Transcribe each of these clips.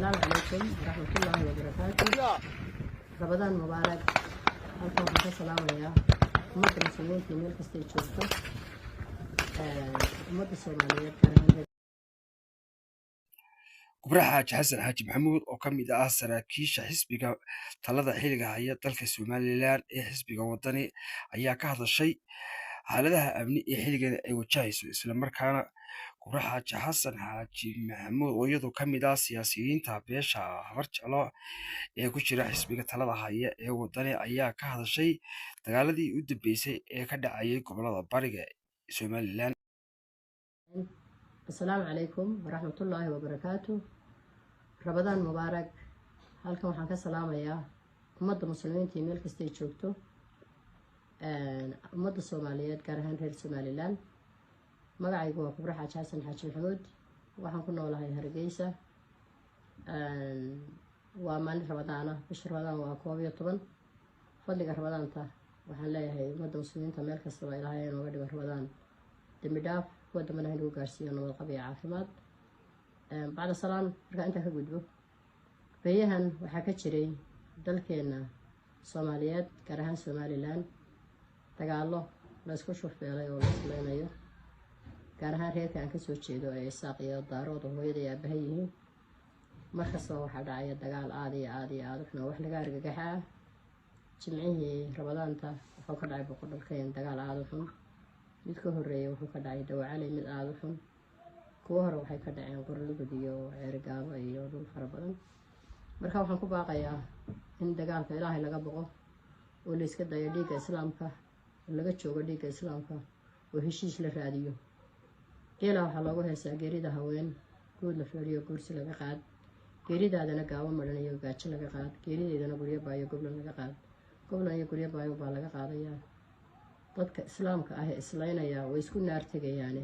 السلام عليكم ورحمة الله وبركاته. رمضان مبارك. halkan waxaan ka salaamayaa ummadda muslimiinta meel kasta ay joogto ummadda Soomaaliyeed gaar ahaan Kubraha Xaaji Xasan Xaaji Maxamuud oo ka mid ah saraakiisha xisbiga talada xiliga haya dalka Somaliland ee xisbiga wadani ayaa ka hadashay xaaladaha amni ee xiligan ay wajahayso isla markaana Kubraha Xaaji Xasan Xaaji Maxamuud oo iyadoo ka mid ah siyaasiyiinta beesha Habarjeclo ee ku jira xisbiga talada haya ee wadani ayaa ka hadashay dagaaladii u dambeysay ee ka dhacayay gobolada bariga Somaliland. السلام عليكم ورحمة الله وبركاته. رمضان مبارك. halkan waxaan ka salaamayaa ummadda muslimiinta meel kasta ay joogto ummadda Soomaaliyeed gaar ahaan reer Somaliland. magacaygu waa Kubraha Xaaji Xasan Xaaji Maxamuud. waxaan ku noolahay Hargeysa. waa maalin Ramadaana. bisha Ramadaan waa 12 fadliga Ramadaanta waxaan leeyahay ummadda muslimiinta meel kasta waa Ilaahay inooga dhigo Ramadaan dambi dhaaf wadamana inuu gaarsiiyo nabad qab iyo caafimaad. bacda salaan marka inta ka gudbo beeyahan waxaa ka jiray dalkeena Soomaaliyeed gaar ahaan Somaliland dagaalo la isku shufeelay oo la isleeyayo gaar ahaan reerka aan ka soo jeedo ee Isaaq iyo Daarood oo hooyada iyo aabahay yihiin. markasta waxaa dhacaya dagaal aad iyo aad wax laga argagaxaa. jimcihii Ramadaanta wuxuu ka dhacay boqorkeen dagaal aad u xun. mid ka horeeyay wuxuu ka dhacay Dawacali mid aad u xun. kuwa hore waxay ka dhaceen Qorlugud iyo Ceerigaabo iyo dhul fara badan. marka waxaan ku baaqayaa in dagaalka Ilaahay laga boqo oo la iska dayo dhiigga Islaamka oo laga joogo dhiigga Islaamka oo heshiis la raadiyo. geela waxaa loogu heesaa geerida haween guud la fadhiyo guursi laga qaad geeridaadana gaawo maran iyo gaajo laga qaad geerideedana guryo baayo goblan laga qaad goblan iyo guryo baayo baa laga qaadayaa. dadka Islaamka ah ee islaynaya way isku naar tagayaane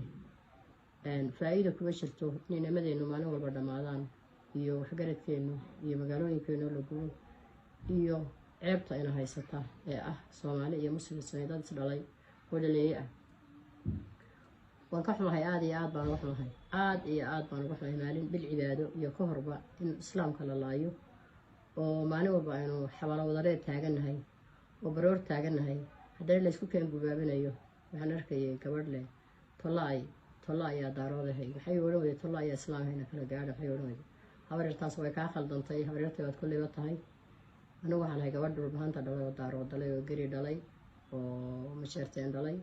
faa'iido kuma jirto in nimadeenu maalin walba dhamaadaan iyo waxgaradkeenu iyo magaalooyinkeenu la gubo iyo ceebta ina haysata ee ah Soomaali iyo Muslim dad is dhalay oo dhaleeyay ah. waan ka xumahay aad iyo aad baan uga xumahay maalin bil cibaado iyo ka horba in Islaamka la laayo oo maalin walba aynu xabaalo wadareed taaganahay oo baroor taaganahay haddana la isku keen gubaabinayo. waxaan arkayay gabadh leh tolla ayaa daaroodahay waxay oran weyday tolla ayaa islaamhayna kala gaadha waxay oran weyday habaryartaas way kaa khaldantay habaryartay waad kulliba tahay. anigu waxaan ahay gabadh dhulbahanta dhalay oo daarood dhalay oo geri dhalay oo masheerteen dhalay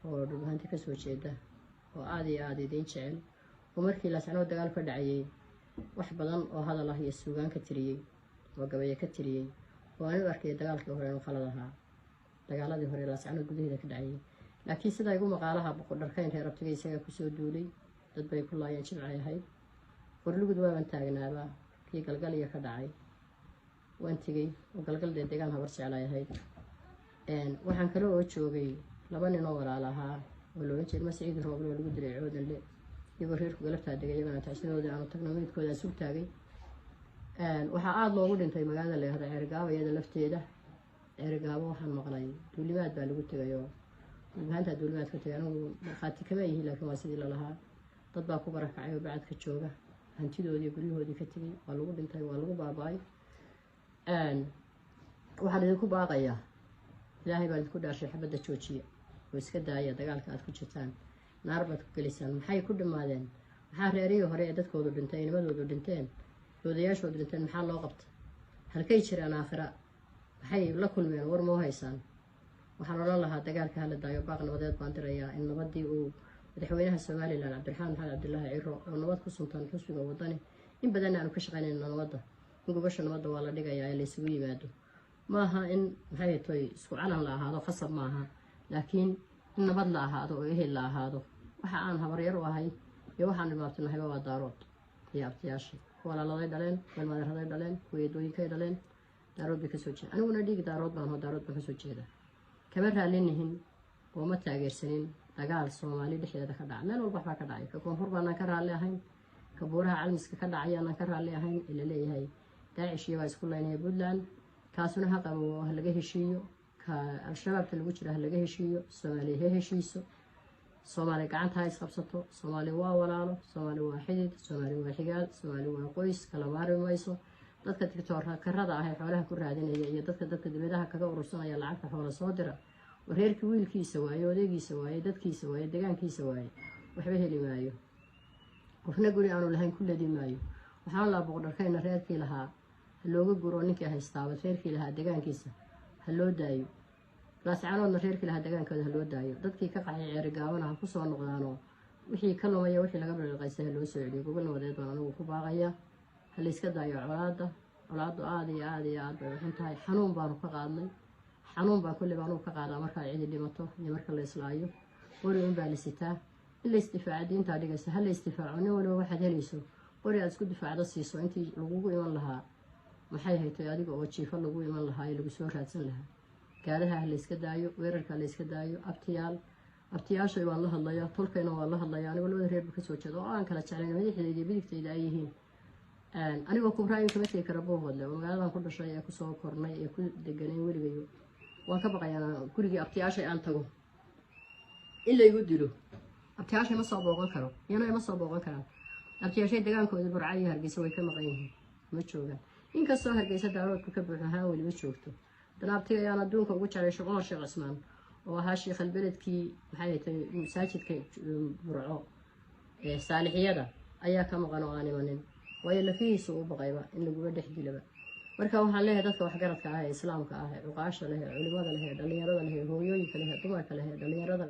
oo dhulbahanta ka soo jeeda oo aad iyo aad idiin jecel oo markii laascanood dagaal ka dhacayay wax badan oo hadal ah iyo suugaan ka tiriyey oo gabayo ka tiriyey oo aan u arkay dagaalkii hore inuu khalad ahaa dagaaladii hore laascanood gudaheeda ka dhacayay. laakiin sida igu maqaalaha boqorkeen reer abtiga isaga ku soo duulay dad bay ku laayeen jimcay ahayd. Qorlugud waan taagnaaba kii galgal iyo ka dhacay waan tagay oo galgal deegaan habar jeclay ahayd. waxaan kale oo joogay laba nin oo walaal ahaa oo loo jeedo Masciid Rooble oo lagu diray Coodanle iyagoo reerku galabta degay iyagana taashinooda aan tagno midkooda sug taagay. waxaa aad loogu dhintay magaalada leehda Ceerigaabo iyada lafteeda. Ceerigaabo waxaan maqlay duulimaad baa lagu tagayo maanta duulimaad ka tagay anigu markhaati kama yihiin laakiin waa sidii la lahaa dad baa ku barakacay oo bacad ka jooga hantidoodii iyo guryahoodii ka tagay waa lagu dhintay waa lagu baaba'ay. waxaan idinku baaqayaa Ilaahay baa idinku dhaashay xabadda joojiya oo iska daaya dagaalka aad ku jirtaan naar baad ku gelisaan. maxay ku dhamaadeen maxaa reerihii hore ee dadkoodu dhintay nimadoodu dhinteen odayaashoodu dhinteen maxaa loo qabta halkay jiraan aakhira maxay la kulmeen war ma haysaan. waxaan oran lahaa dagaalka hala daayo baaq nabadeed baan dirayaa in nabadii uu madaxweynaha Somaliland Cabdiraxmaan Maxamed Cabdullaahi Ciro oo nabad ku suntan xusbiga wadani in badan aanu ka shaqeynayno nabadda in gobasha nabadda waa la dhigayaa la isugu yimaado maaha in maxay tahay isku calan la ahaado khasab maaha laakiin in nabad la ahaado oo ehel la ahaado. waxa aan habaryar u ahay iyo waxaan dhimaatanahay waa Daarood iyo abtiyaasha walaaladay dhaleen walmadaxday dhaleen weedooyinkay dhaleen Daarood bay ka soo jeedaan. aniguna dhiig Daarood baan Daarood baan ka soo jeedaa kama raalinihin oo ma taageersanin dagaal Soomaali dhexdeeda ka dhacay meel walba waxa ka dhacay ka koonfur baan ka raali ahayn ka buuraha calmiska ka dhacayaan ka raali ahayn ila leeyahay Daacish iyo isku leeyahay Puntland kaasuna ha qabo laga heshiiyo ka al-shabaab lagu jira laga heshiiyo Soomaaliya heshiiso soomaali gacanta ha isqabsato soomaali waa walaalo soomaali waa xidid soomaali waa xigaal soomaali waa qoys kala maarmi mayso dadka tiktokarada ah ee xoolaha ku raadinaya iyo dadka dibadaha kaga urursanaya lacagta xoola soo dira reerkii wiilkiisa waaye odeegiisa waaye dadkiisa waaye deegaankiisa waaye waxba heli maayo qofna guri aanu lahayn ku ladi maayo waxaan laa boqdharkayna reerkii lahaa ha looga guro ninkii haystaaba reerkii lahaa deegaankiisa ha loo daayo laascaanoodna reerkii lahaa degaankooda ha loo daayo dadkii ka qaxay ceeri gaabana ha ku soo noqdaanoo wixii ka lumaya wixii laga dhaliqaysay ha loo soo celiyo gogol nabadeed baan anigu ku baaqaya ha layska daayo colaaddu aada iyo aada iyo aad bay waxin tahay xanuun baanu ka qaadnay xanuun baa kulli baanugu ka qaadaa markaa cidi dhimato iyo marka la islaayo qori unbaa la sitaa in la isdifaaca diintaa dhigaysa ha la isdifaaco nin waliba waxaad helayso qori aad isku difaacdo siiso intii lagugu iman lahaa maxay haytay adiga oo jiifo lagu iman lahaa ee lagu soo raadsan lahaa gaadaha ha layska daayo weerarka ha layska daayo abtiyaashay waan la hadlayaa tolkayna waan la hadlayaa anigoo labada reerba kasoo jeeda oo aan kala jeclayn madaxdayda iyo bidigtayda ay yihiin anigoo kubraayin kama tegi kara boohodle oo magaaladan ku dhashay ee kusoo kornay ee ku deganayn weligayo waan ka baqayaa gurigii abtiyaashay aan tago in laygu dilo abtiyaashay ma soo booqan karo iyana ma soo booqan karaan abtiyaashay degaankooda burca iyo hargeysa way ka maqan yihiin ma joogaan inkastoo hargeysa daaroodku ka buuxo ahaan weliba joogto danaabtiga ayaan adduunka ugu jeclay cumar sheekh cismaan oo ahaa sheekhal beledkii maxay tahay masaajidka burco ee saalixiyada ayaa ka maqan oo aan imanin waayo lafihiisa u baqayba in laguga dhex dilaba marka waxaan leeyahay dadka waxgaradka ah ee islaamka ah ee cuqaasha leh ee culimada leh ee dhallinyarada leh ee hooyooyinka leh ee dumarka leh ee dhallinyarada